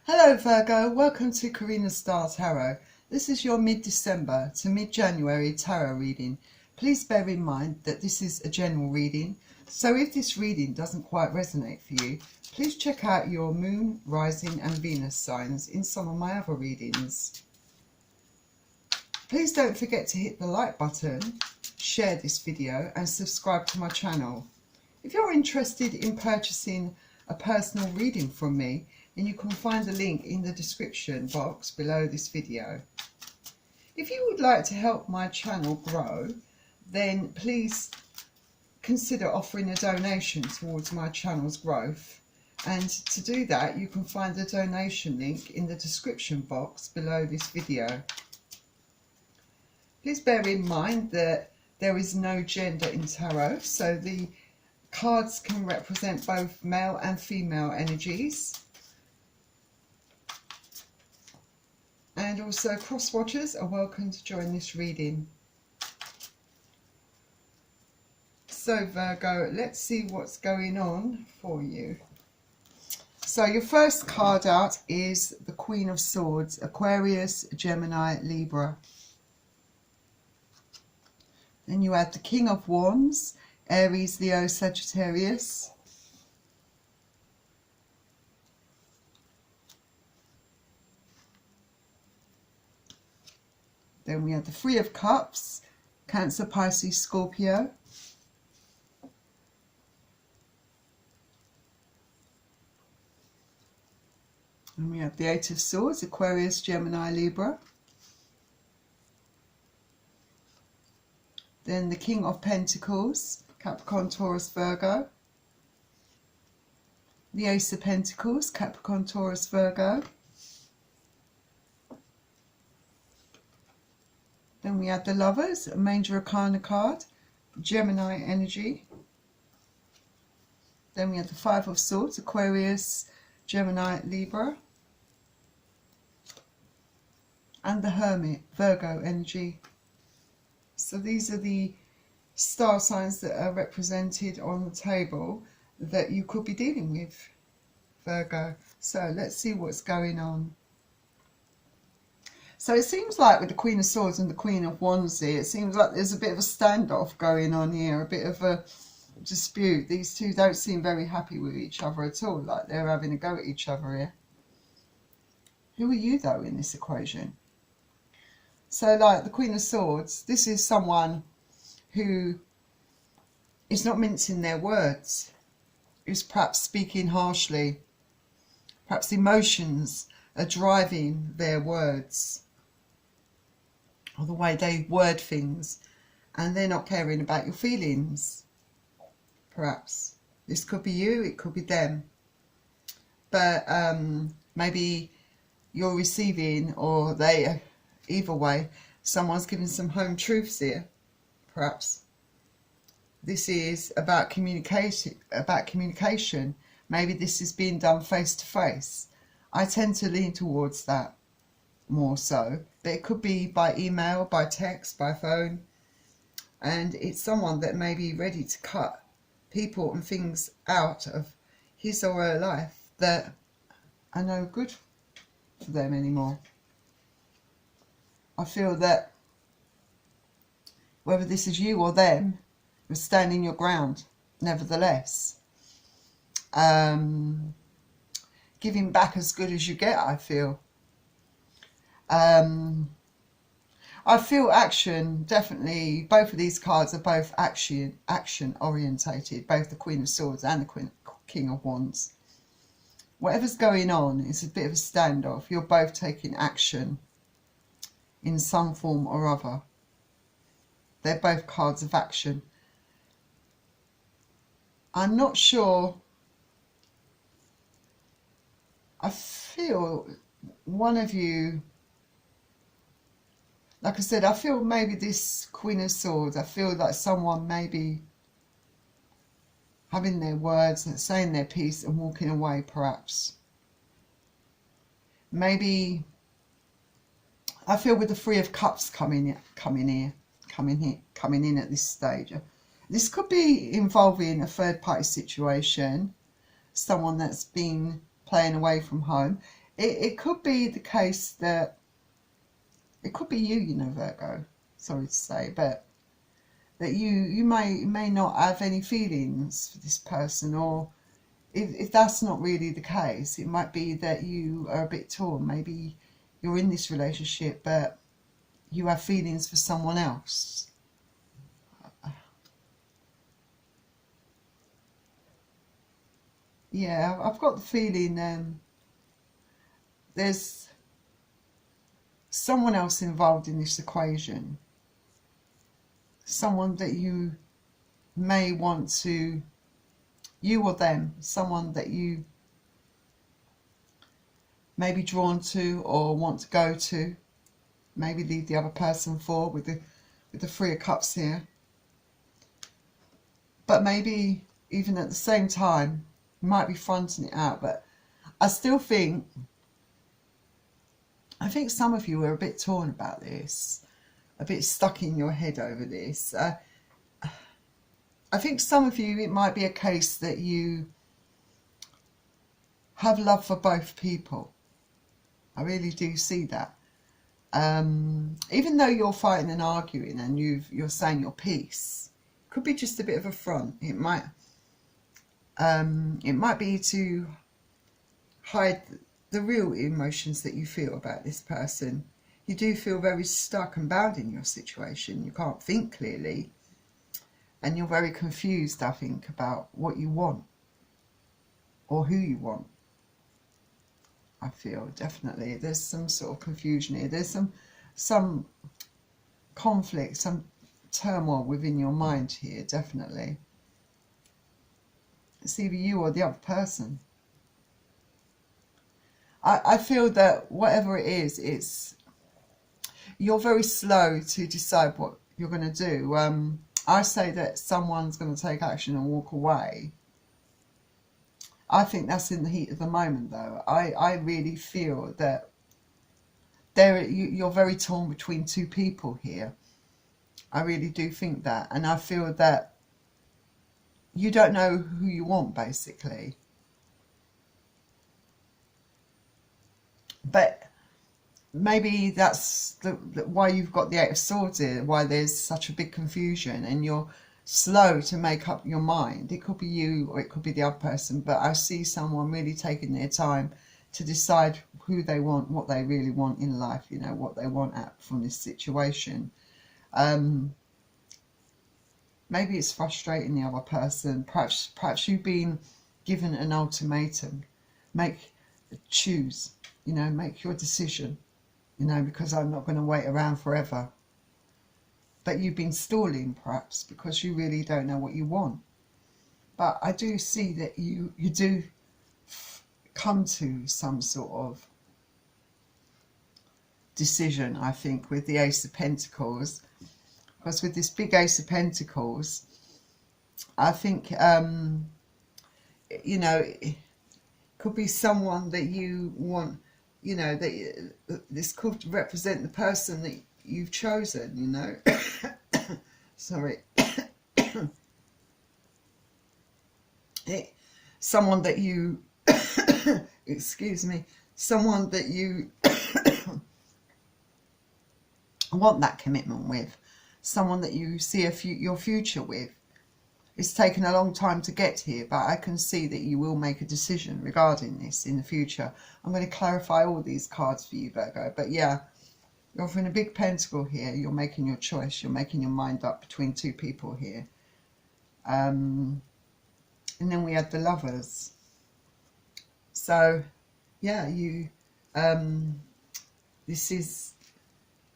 Hello Virgo, welcome to Karina Star Tarot. This is your mid-December to mid-January tarot reading. Please bear in mind that this is a general reading, so if this reading doesn't quite resonate for you, please check out your Moon, Rising and Venus signs in some of my other readings. Please don't forget to hit the like button, share this video and subscribe to my channel. If you're interested in purchasing a personal reading from me, then you can find the link in the description box below this video. If you would like to help my channel grow, then please consider offering a donation towards my channel's growth. And to do that, you can find the donation link in the description box below this video. Please bear in mind that there is no gender in tarot, so the cards can represent both male and female energies. And also cross-watchers are welcome to join this reading. So Virgo, let's see what's going on for you. So your first card out is the Queen of Swords, Aquarius, Gemini, Libra. Then you have the King of Wands, Aries, Leo, Sagittarius. Then we have the Three of Cups, Cancer, Pisces, Scorpio. And we have the Eight of Swords, Aquarius, Gemini, Libra. Then the King of Pentacles, Capricorn, Taurus, Virgo. The Ace of Pentacles, Capricorn, Taurus, Virgo. Then we have the Lovers, a Major Arcana card, Gemini energy. Then we have the Five of Swords, Aquarius, Gemini, Libra. And the Hermit, Virgo energy. So these are the star signs that are represented on the table that you could be dealing with, Virgo. So let's see what's going on. So it seems like with the Queen of Swords and the Queen of Wands here, it seems like there's a bit of a standoff going on here, a bit of a dispute. These two don't seem very happy with each other at all, like they're having a go at each other here. Who are you though in this equation? So like the Queen of Swords, this is someone who is not mincing their words, who's perhaps speaking harshly, perhaps emotions are driving their words, or the way they word things, and they're not caring about your feelings, perhaps. This could be you, it could be them. But maybe you're receiving, or they, either way, someone's giving some home truths here, perhaps. This is about communication, Maybe this is being done face to face. I tend to lean towards that more so, but it could be by email, by text, by phone, and it's someone that may be ready to cut people and things out of his or her life that are no good for them anymore. I feel that whether this is you or them, you're standing your ground nevertheless. Giving back as good as you get, I feel. I feel action, definitely. Both of these cards are both action orientated, both the Queen of Swords and the King of Wands. Whatever's going on is a bit of a standoff. You're both taking action in some form or other. They're both cards of action. I'm not sure. I feel one of you, like I said, I feel maybe this Queen of Swords, I feel like someone maybe having their words and saying their piece and walking away, perhaps. Maybe, I feel with the Three of Cups coming in at this stage. This could be involving a third party situation, someone that's been playing away from home. it could be the case that it could be you, you know, Virgo. Sorry to say, but that you may not have any feelings for this person, or if that's not really the case, it might be that you are a bit torn. Maybe you're in this relationship, but you have feelings for someone else. Yeah, I've got the feeling there's someone else involved in this equation. Someone that you may want to, you or them, someone that you may be drawn to or want to go to. Maybe leave the other person for with the Three of Cups here. But maybe even at the same time, you might be fronting it out. But I still think, some of you are a bit torn about this, a bit stuck in your head over this. I think some of you, it might be a case that you have love for both people. I really do see that. Even though you're fighting and arguing and you're saying your piece, could be just a bit of a front. It might be to hide the real emotions that you feel about this person. You do feel very stuck and bound in your situation. You can't think clearly, and you're very confused, I think, about what you want or who you want. I feel definitely there's some sort of confusion here. There's some conflict, some turmoil within your mind here, definitely. It's either you or the other person. I feel that whatever it is, you're very slow to decide what you're going to do. I say that someone's going to take action and walk away. I think that's in the heat of the moment, though. I really feel that you're very torn between two people here. I really do think that. And I feel that you don't know who you want, basically. But maybe that's why you've got the Eight of Swords here, why there's such a big confusion and you're slow to make up your mind. It could be you or it could be the other person, but I see someone really taking their time to decide who they want, what they really want in life, you know, what they want from this situation. Maybe it's frustrating the other person. Perhaps you've been given an ultimatum. Choose, you know, make your decision, you know, because I'm not going to wait around forever. But you've been stalling, perhaps, because you really don't know what you want. But I do see that you do come to some sort of decision, I think, with the Ace of Pentacles. Because with this big Ace of Pentacles, I think, you know, it could be someone that you want, you know, that this could represent the person that you've chosen, you know. Sorry. Someone that you, excuse me, someone that you want that commitment with, someone that you see your future with. It's taken a long time to get here, but I can see that you will make a decision regarding this in the future. I'm going to clarify all these cards for you, Virgo, but yeah, you're offering a big pentacle here. You're making your choice. You're making your mind up between two people here. And then we had the Lovers. So, yeah, this is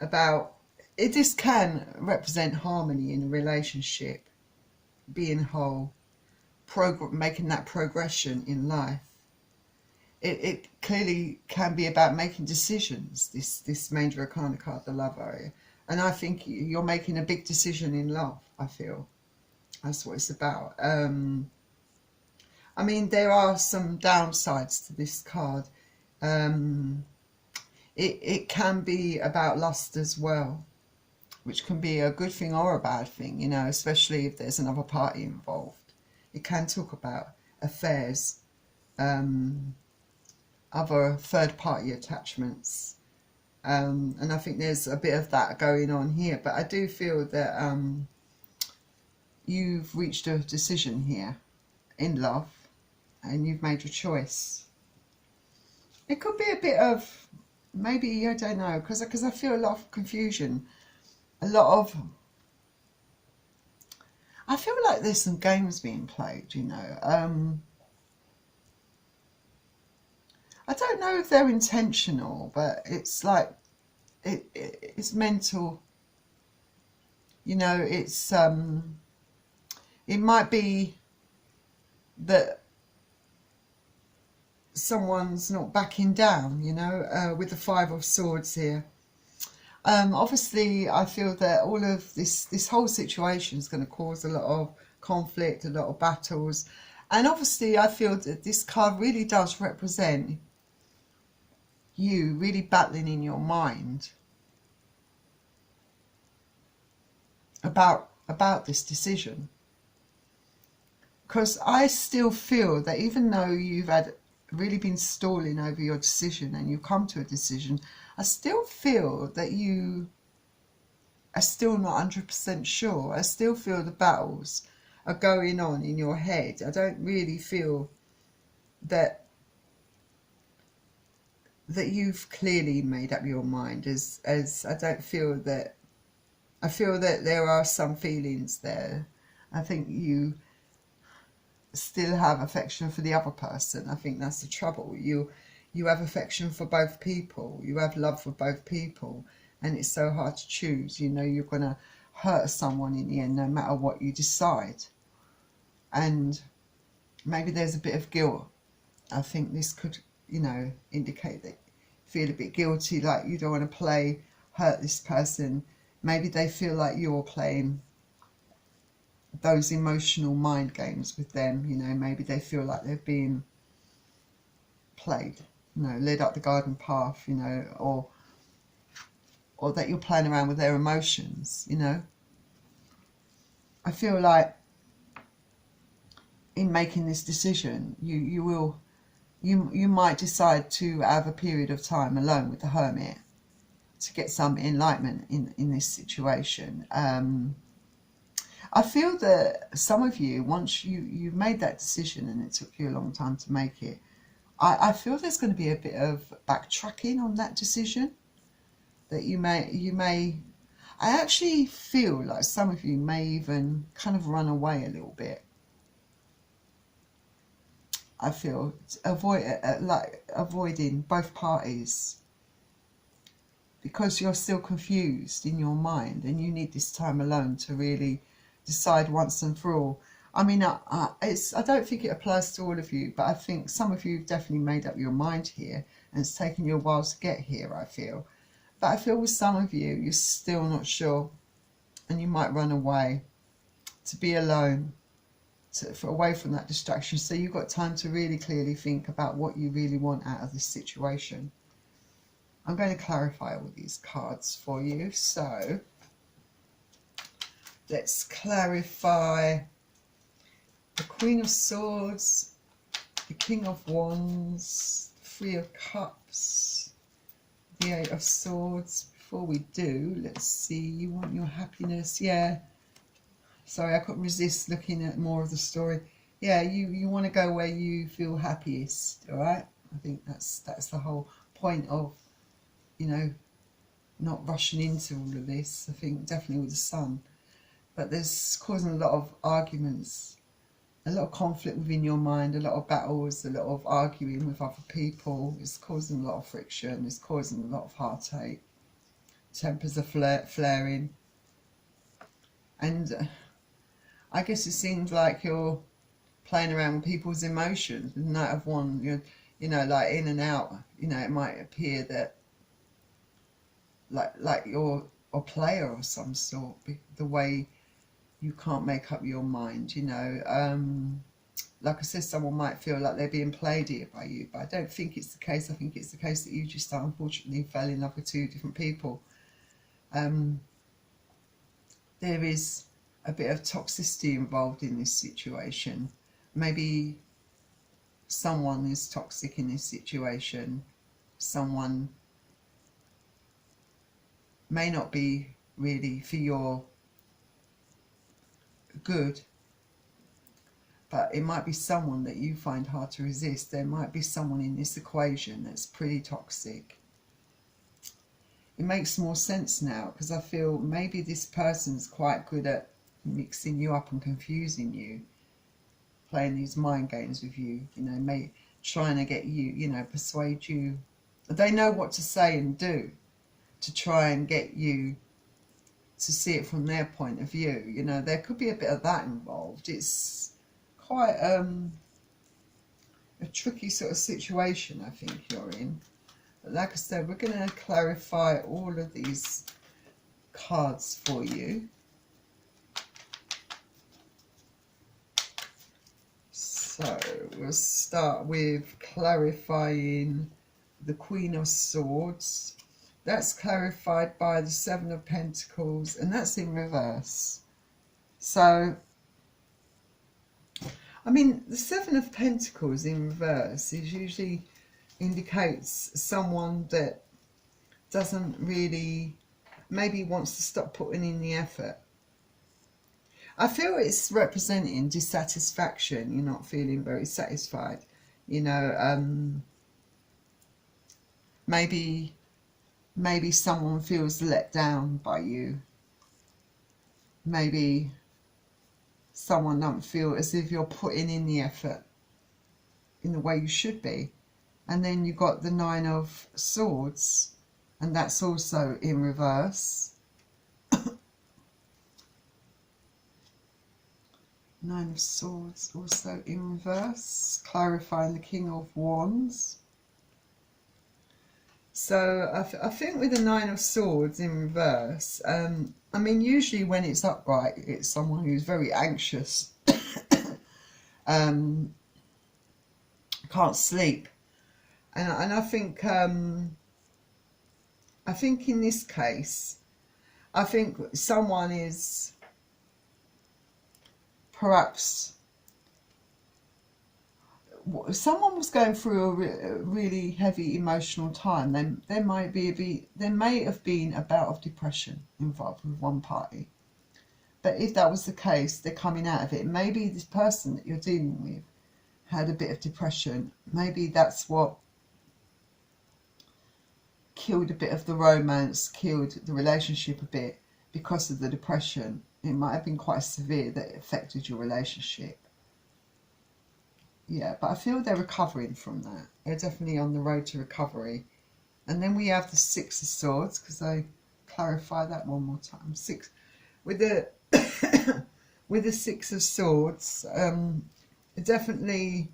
about, this can represent harmony in a relationship, being whole, making that progression in life. It clearly can be about making decisions, this Major Arcana card, the Lover. And I think you're making a big decision in love, I feel. That's what it's about. I mean, there are some downsides to this card. It can be about lust as well, which can be a good thing or a bad thing, you know, especially if there's another party involved. It can talk about affairs. other third-party attachments. And I think there's a bit of that going on here. But I do feel that you've reached a decision here in love, and you've made your choice. It could be a bit of, maybe, I don't know, because I feel a lot of confusion, a lot of, I feel like there's some games being played, you know. I don't know if they're intentional, but it's like, it's mental, you know. It's it might be that someone's not backing down, you know, with the Five of Swords here. Obviously, I feel that all of this whole situation is going to cause a lot of conflict, a lot of battles. And obviously, I feel that this card really does represent you really battling in your mind about this decision. Because I still feel that even though you've really been stalling over your decision and you've come to a decision, I still feel that you are still not 100% sure. I still feel the battles are going on in your head. I don't really feel that you've clearly made up your mind, as I don't feel that. I feel that there are some feelings there. I think you still have affection for the other person. I think that's the trouble. You have affection for both people. You have love for both people, and it's so hard to choose. You know you're going to hurt someone in the end, no matter what you decide. And maybe there's a bit of guilt. I think this could, you know, indicate that you feel a bit guilty, like you don't want to hurt this person. Maybe they feel like you're playing those emotional mind games with them, you know. Maybe they feel like they're being played, you know, led up the garden path, you know, or that you're playing around with their emotions, you know. I feel like in making this decision, you might decide to have a period of time alone with the Hermit to get some enlightenment in this situation. I feel that some of you, once you've made that decision and it took you a long time to make it, I feel there's going to be a bit of backtracking on that decision. That you may, I actually feel like some of you may even kind of run away a little bit. I feel avoiding both parties, because you're still confused in your mind and you need this time alone to really decide once and for all. I mean, I don't think it applies to all of you, but I think some of you have definitely made up your mind here, and it's taken you a while to get here, I feel. But I feel with some of you, you're still not sure, and you might run away to be alone, away from that distraction, so you've got time to really clearly think about what you really want out of this situation. I'm going to clarify all these cards for you. So let's clarify the Queen of Swords, the King of Wands, the Three of Cups, the Eight of Swords. Before we do, let's see, you want your happiness. Yeah, sorry, I couldn't resist looking at more of the story. Yeah, you want to go where you feel happiest, all right? I think that's the whole point of, you know, not rushing into all of this. I think definitely with the Sun. But there's causing a lot of arguments, a lot of conflict within your mind, a lot of battles, a lot of arguing with other people. It's causing a lot of friction. It's causing a lot of heartache. Tempers are flaring. And I guess it seems like you're playing around with people's emotions. With Knight of Wands, you know, like in and out. You know, it might appear that like you're a player of some sort, the way you can't make up your mind, you know. Like I said, someone might feel like they're being played here by you, but I don't think it's the case. I think it's the case that you just unfortunately fell in love with two different people. There is a bit of toxicity involved in this situation. Maybe someone is toxic in this situation. Someone may not be really for your good, but it might be someone that you find hard to resist. There might be someone in this equation that's pretty toxic. It makes more sense now, because I feel maybe this person's quite good at mixing you up and confusing you, playing these mind games with you, you know, trying to get you, you know, persuade you. They know what to say and do to try and get you to see it from their point of view. You know, there could be a bit of that involved. It's quite a tricky sort of situation, I think you're in. But like I said, we're going to clarify all of these cards for you. So we'll start with clarifying the Queen of Swords. That's clarified by the Seven of Pentacles, and that's in reverse. So, I mean, the Seven of Pentacles in reverse is usually indicates someone that doesn't really, maybe wants to stop putting in the effort. I feel it's representing dissatisfaction. You're not feeling very satisfied. You know, maybe someone feels let down by you. Maybe someone don't feel as if you're putting in the effort in the way you should be. And then you've got the Nine of Swords, and that's also in reverse. Nine of Swords also in reverse, clarifying the King of Wands. So I think with the Nine of Swords in reverse, I mean, usually when it's upright, it's someone who's very anxious, can't sleep. And I think in this case, I think someone is perhaps, someone was going through a really heavy emotional time. There may have been a bout of depression involved with one party. But if that was the case, they're coming out of it. Maybe this person that you're dealing with had a bit of depression. Maybe that's what killed a bit of the romance, killed the relationship a bit because of the depression. It might have been quite severe that it affected your relationship. Yeah, but I feel they're recovering from that. They're definitely on the road to recovery. And then we have the Six of Swords, because I clarify that one more time. Six with the with the Six of Swords, definitely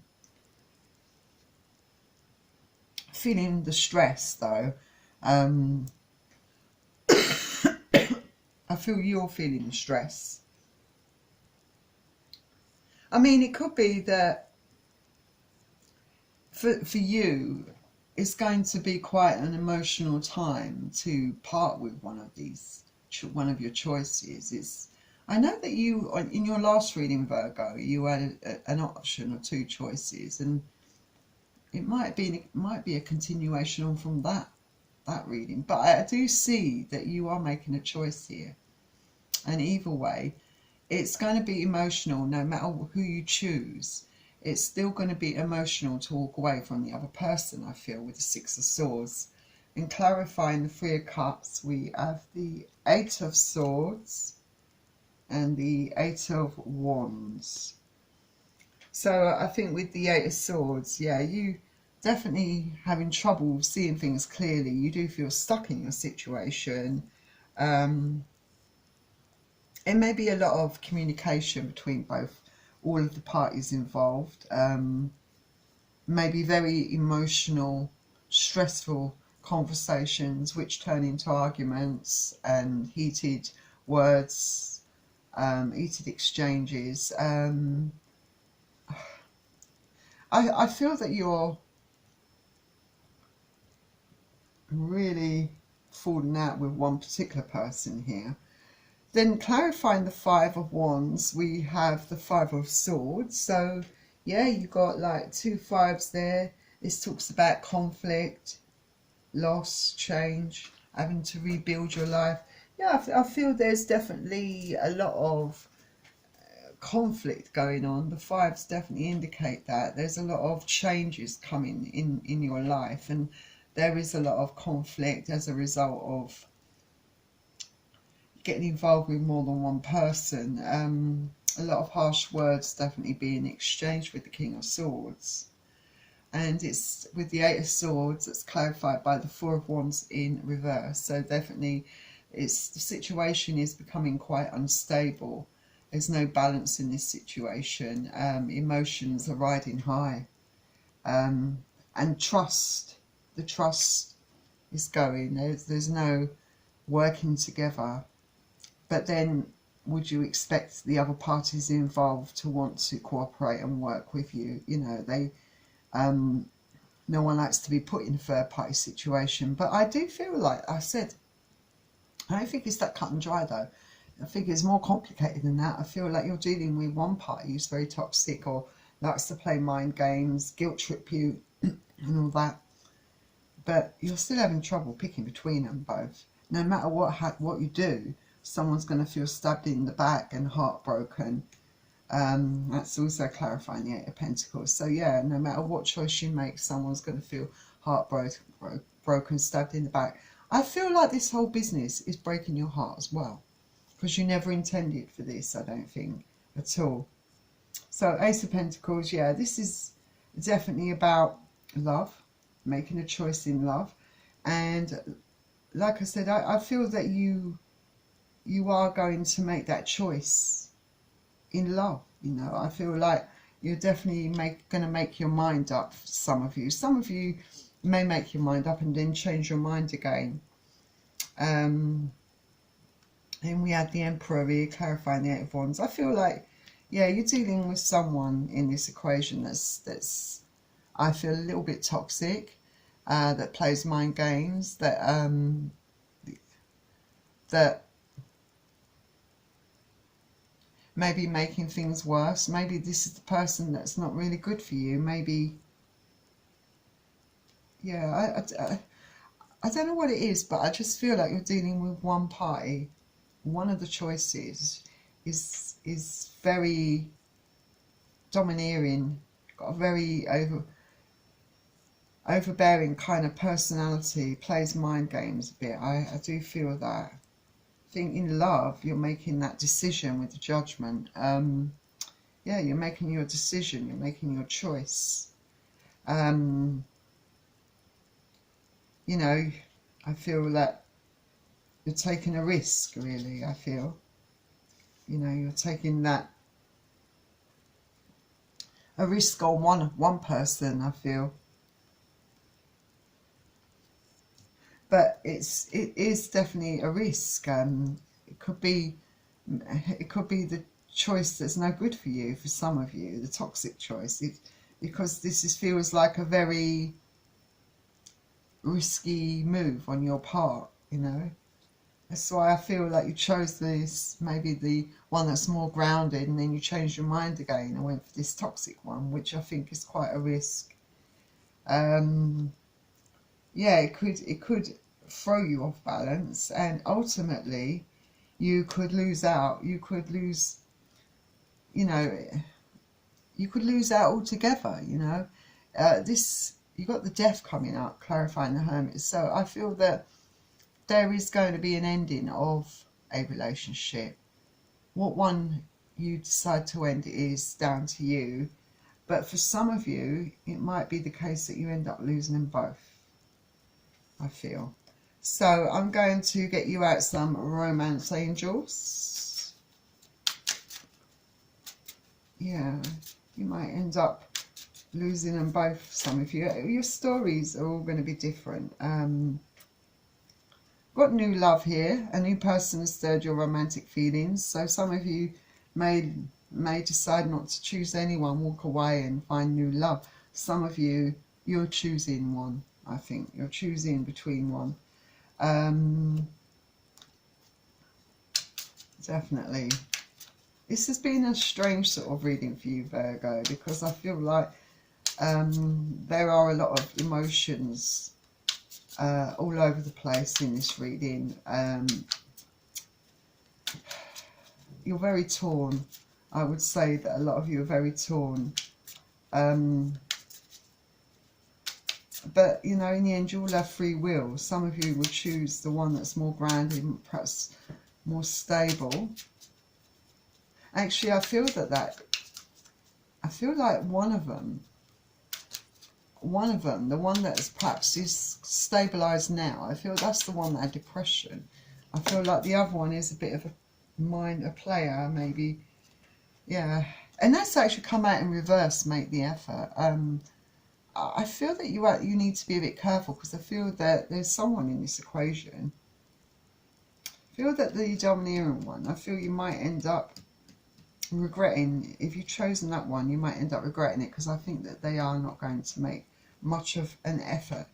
feeling the stress though. I feel you're feeling the stress. I mean, it could be that for you, it's going to be quite an emotional time to part with one of your choices. I know that you, in your last reading, Virgo, you had an option or two choices, and it might be a continuation on from that reading. But I do see that you are making a choice here, and either way, it's going to be emotional no matter who you choose. It's still going to be emotional to walk away from the other person, I feel, with the Six of Swords. In clarifying the Three of Cups, we have the Eight of Swords and the Eight of Wands. So I think with the Eight of Swords, yeah, you definitely having trouble seeing things clearly. You do feel stuck in your situation. It may be a lot of communication between all of the parties involved. Maybe very emotional, stressful conversations which turn into arguments and heated words, heated exchanges. I feel that you're really falling out with one particular person here. Then clarifying the Five of Wands, we have the Five of Swords. So Yeah, you got like 2 5s there. This talks about conflict, loss, change, having to rebuild your life. Yeah, I feel there's definitely a lot of conflict going on. The 5s definitely indicate that there's a lot of changes coming in your life, and there is a lot of conflict as a result of getting involved with more than one person. A lot of harsh words definitely being exchanged with the King of Swords. And it's with the 8 of Swords that's clarified by the 4 of Wands in reverse. So definitely the situation is becoming quite unstable. There's no balance in this situation. Emotions are riding high. And trust, the trust is going. There's no working together. But then would you expect the other parties involved to want to cooperate and work with you? You know, no one likes to be put in a third party situation. But I do feel like I said, I don't think it's that cut and dry though. I think it's more complicated than that. I feel like you're dealing with one party who's very toxic or likes to play mind games, guilt trip you and all that. But you're still having trouble picking between them both. No matter what you do, someone's going to feel stabbed in the back and heartbroken. That's also clarifying the 8 of Pentacles. So yeah, no matter what choice you make, someone's going to feel heartbroken, stabbed in the back. I feel like this whole business is breaking your heart as well, because you never intended for this, I don't think, at all. So Ace of Pentacles, yeah, this is definitely about love, making a choice in love. And like I said, I feel that you are going to make that choice in love. You know, I feel like you're definitely going to make your mind up. Some of you may make your mind up and then change your mind again. And we had the Emperor here clarifying the 8 of Wands. I feel like, yeah, you're dealing with someone in this equation that's I feel a little bit toxic, that plays mind games, that maybe making things worse. Maybe this is the person that's not really good for you. Maybe, yeah, I don't know what it is, but I just feel like you're dealing with one party. One of the choices is very domineering, got a very overbearing kind of personality, plays mind games a bit. I do feel that. I think in love, you're making that decision with the Judgment. Yeah, you're making your decision, you're making your choice. You know, I feel that you're taking a risk, really, I feel. You know, you're taking a risk on one person, I feel. But it is definitely a risk. It could be the choice that's no good for you, for some of you, the toxic choice. Because this feels like a very risky move on your part, you know. That's why I feel like you chose this, maybe the one that's more grounded, and then you changed your mind again and went for this toxic one, which I think is quite a risk. Yeah, it could throw you off balance, and ultimately you could lose out. You could lose, you know, you could lose out altogether, you know. You got the Death coming up, clarifying the Hermit. So I feel that there is going to be an ending of a relationship. What one you decide to end is down to you. But for some of you, it might be the case that you end up losing them both, I feel. So I'm going to get you out some romance angels. Yeah, you might end up losing them both, some of you. Your stories are all going to be different. Got new love here. A new person has stirred your romantic feelings. So some of you may decide not to choose anyone, walk away and find new love. Some of you, you're choosing one, I think. You're choosing between one. Definitely. This has been a strange sort of reading for you, Virgo, because I feel like there are a lot of emotions all over the place in this reading. You're very torn. I would say that a lot of you are very torn. But, you know, in the end, you all have free will. Some of you will choose the one that's more grounded, perhaps more stable. Actually, I feel like one of them, the one that's perhaps is stabilised now, I feel that's the one that had depression. I feel like the other one is a bit of a player, maybe. Yeah. And that's actually come out in reverse, make the effort. I feel that you need to be a bit careful, because I feel that there's someone in this equation. I feel that the domineering one, I feel you might end up regretting, if you've chosen that one, you might end up regretting it, because I think that they are not going to make much of an effort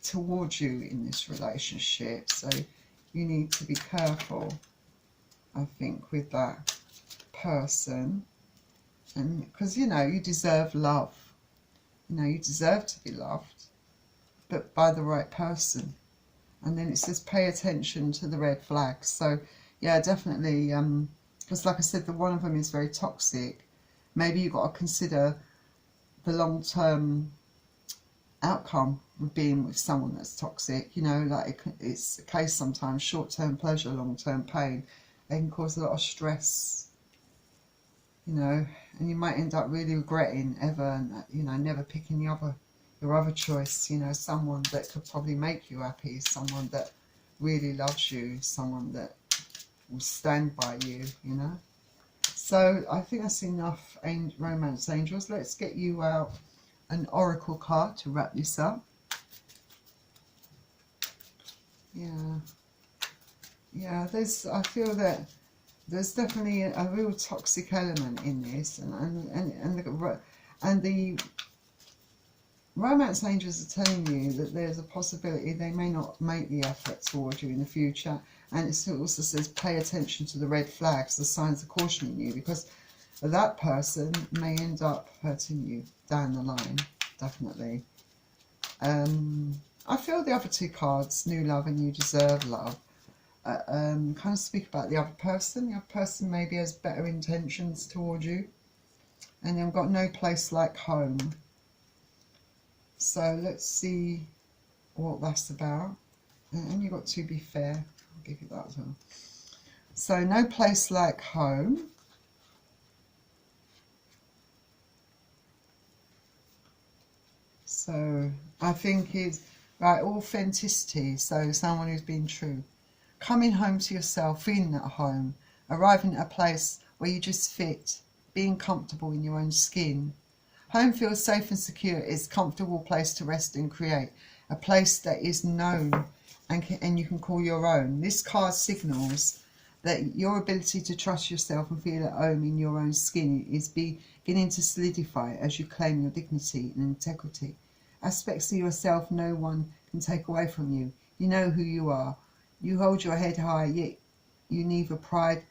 towards you in this relationship. So you need to be careful, I think, with that person. And because, you know, you deserve love. You know, you deserve to be loved, but by the right person. And then it says pay attention to the red flags. So yeah, definitely, because like I said, the one of them is very toxic. Maybe you've got to consider the long-term outcome of being with someone that's toxic. You know, like it's a case sometimes, short-term pleasure, long-term pain. They can cause a lot of stress. You know, and you might end up really regretting ever, you know, never picking your other choice. You know, someone that could probably make you happy, someone that really loves you, someone that will stand by you. You know, so I think that's enough romance angels. Let's get you out an oracle card to wrap this up. Yeah, I feel that there's definitely a real toxic element in this, and the romance angels are telling you that there's a possibility they may not make the effort towards you in the future. And it also says pay attention to the red flags, the signs of cautioning you, because that person may end up hurting you down the line, definitely. I feel the other two cards, new love and you deserve love, kind of speak about the other person. The other person maybe has better intentions towards you. And then we've got no place like home. So let's see what that's about. And you've got to be fair. I'll give you that as well. So no place like home. So I think it's right, authenticity. So someone who's been true. Coming home to yourself, feeling at home, arriving at a place where you just fit, being comfortable in your own skin. Home feels safe and secure. It's a comfortable place to rest and create, a place that is known and you can call your own. This card signals that your ability to trust yourself and feel at home in your own skin is beginning to solidify as you claim your dignity and integrity. Aspects of yourself no one can take away from you. You know who you are. You hold your head high, yet with neither pride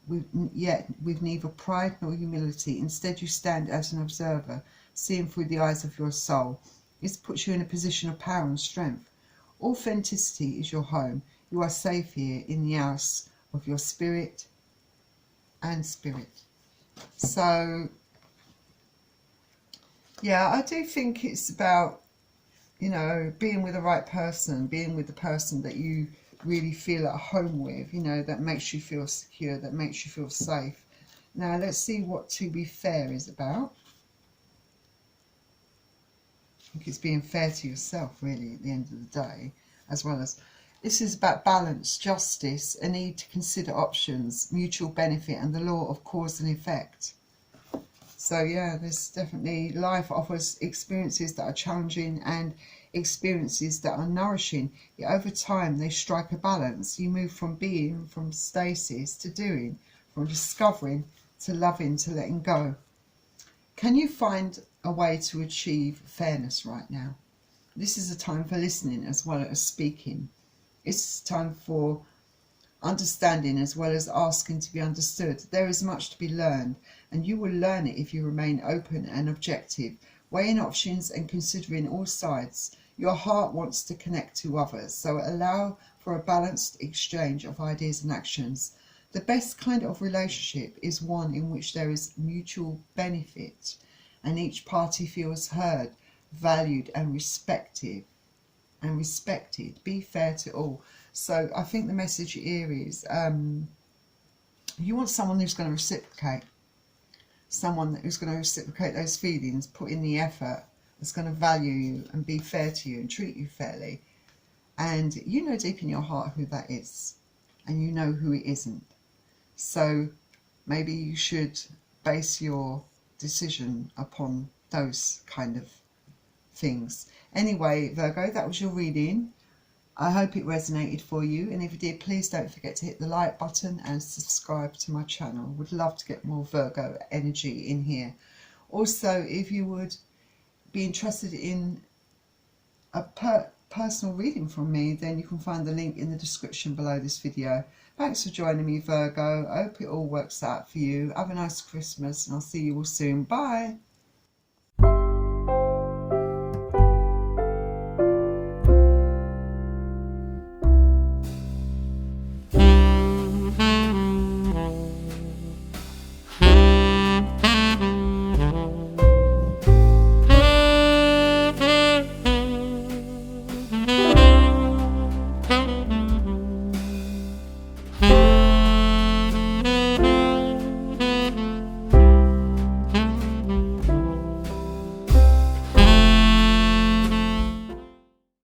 nor humility. Instead, you stand as an observer, seeing through the eyes of your soul. This puts you in a position of power and strength. Authenticity is your home. You are safe here in the house of your spirit and spirit. So, yeah, I do think it's about, you know, being with the right person, being with the person that you really feel at home with, you know, that makes you feel secure, that makes you feel safe. Now let's see what to be fair is about. I think it's being fair to yourself, really, at the end of the day, as well as this is about balance, justice, a need to consider options, mutual benefit, and the law of cause and effect. So yeah, there's definitely, life offers experiences that are challenging and experiences that are nourishing. Yet over time they strike a balance. You move from being, from stasis to doing, from discovering to loving to letting go. Can you find a way to achieve fairness right now? This is a time for listening as well as speaking. It's time for understanding as well as asking to be understood. There is much to be learned, and you will learn it if you remain open and objective, weighing options and considering all sides. Your heart wants to connect to others, so allow for a balanced exchange of ideas and actions. The best kind of relationship is one in which there is mutual benefit and each party feels heard, valued and respected. Be fair to all. So I think the message here is you want someone who's going to reciprocate. Someone who's going to reciprocate those feelings, put in the effort, that's going to value you and be fair to you and treat you fairly. And you know deep in your heart who that is, and you know who it isn't. So maybe you should base your decision upon those kind of things. Anyway, Virgo, that was your reading. I hope it resonated for you, and if it did, please don't forget to hit the like button and subscribe to my channel. Would love to get more Virgo energy in here. Also, if you would be interested in a personal reading from me, then you can find the link in the description below this video. Thanks for joining me, Virgo. I hope it all works out for you. Have a nice Christmas, and I'll see you all soon. Bye.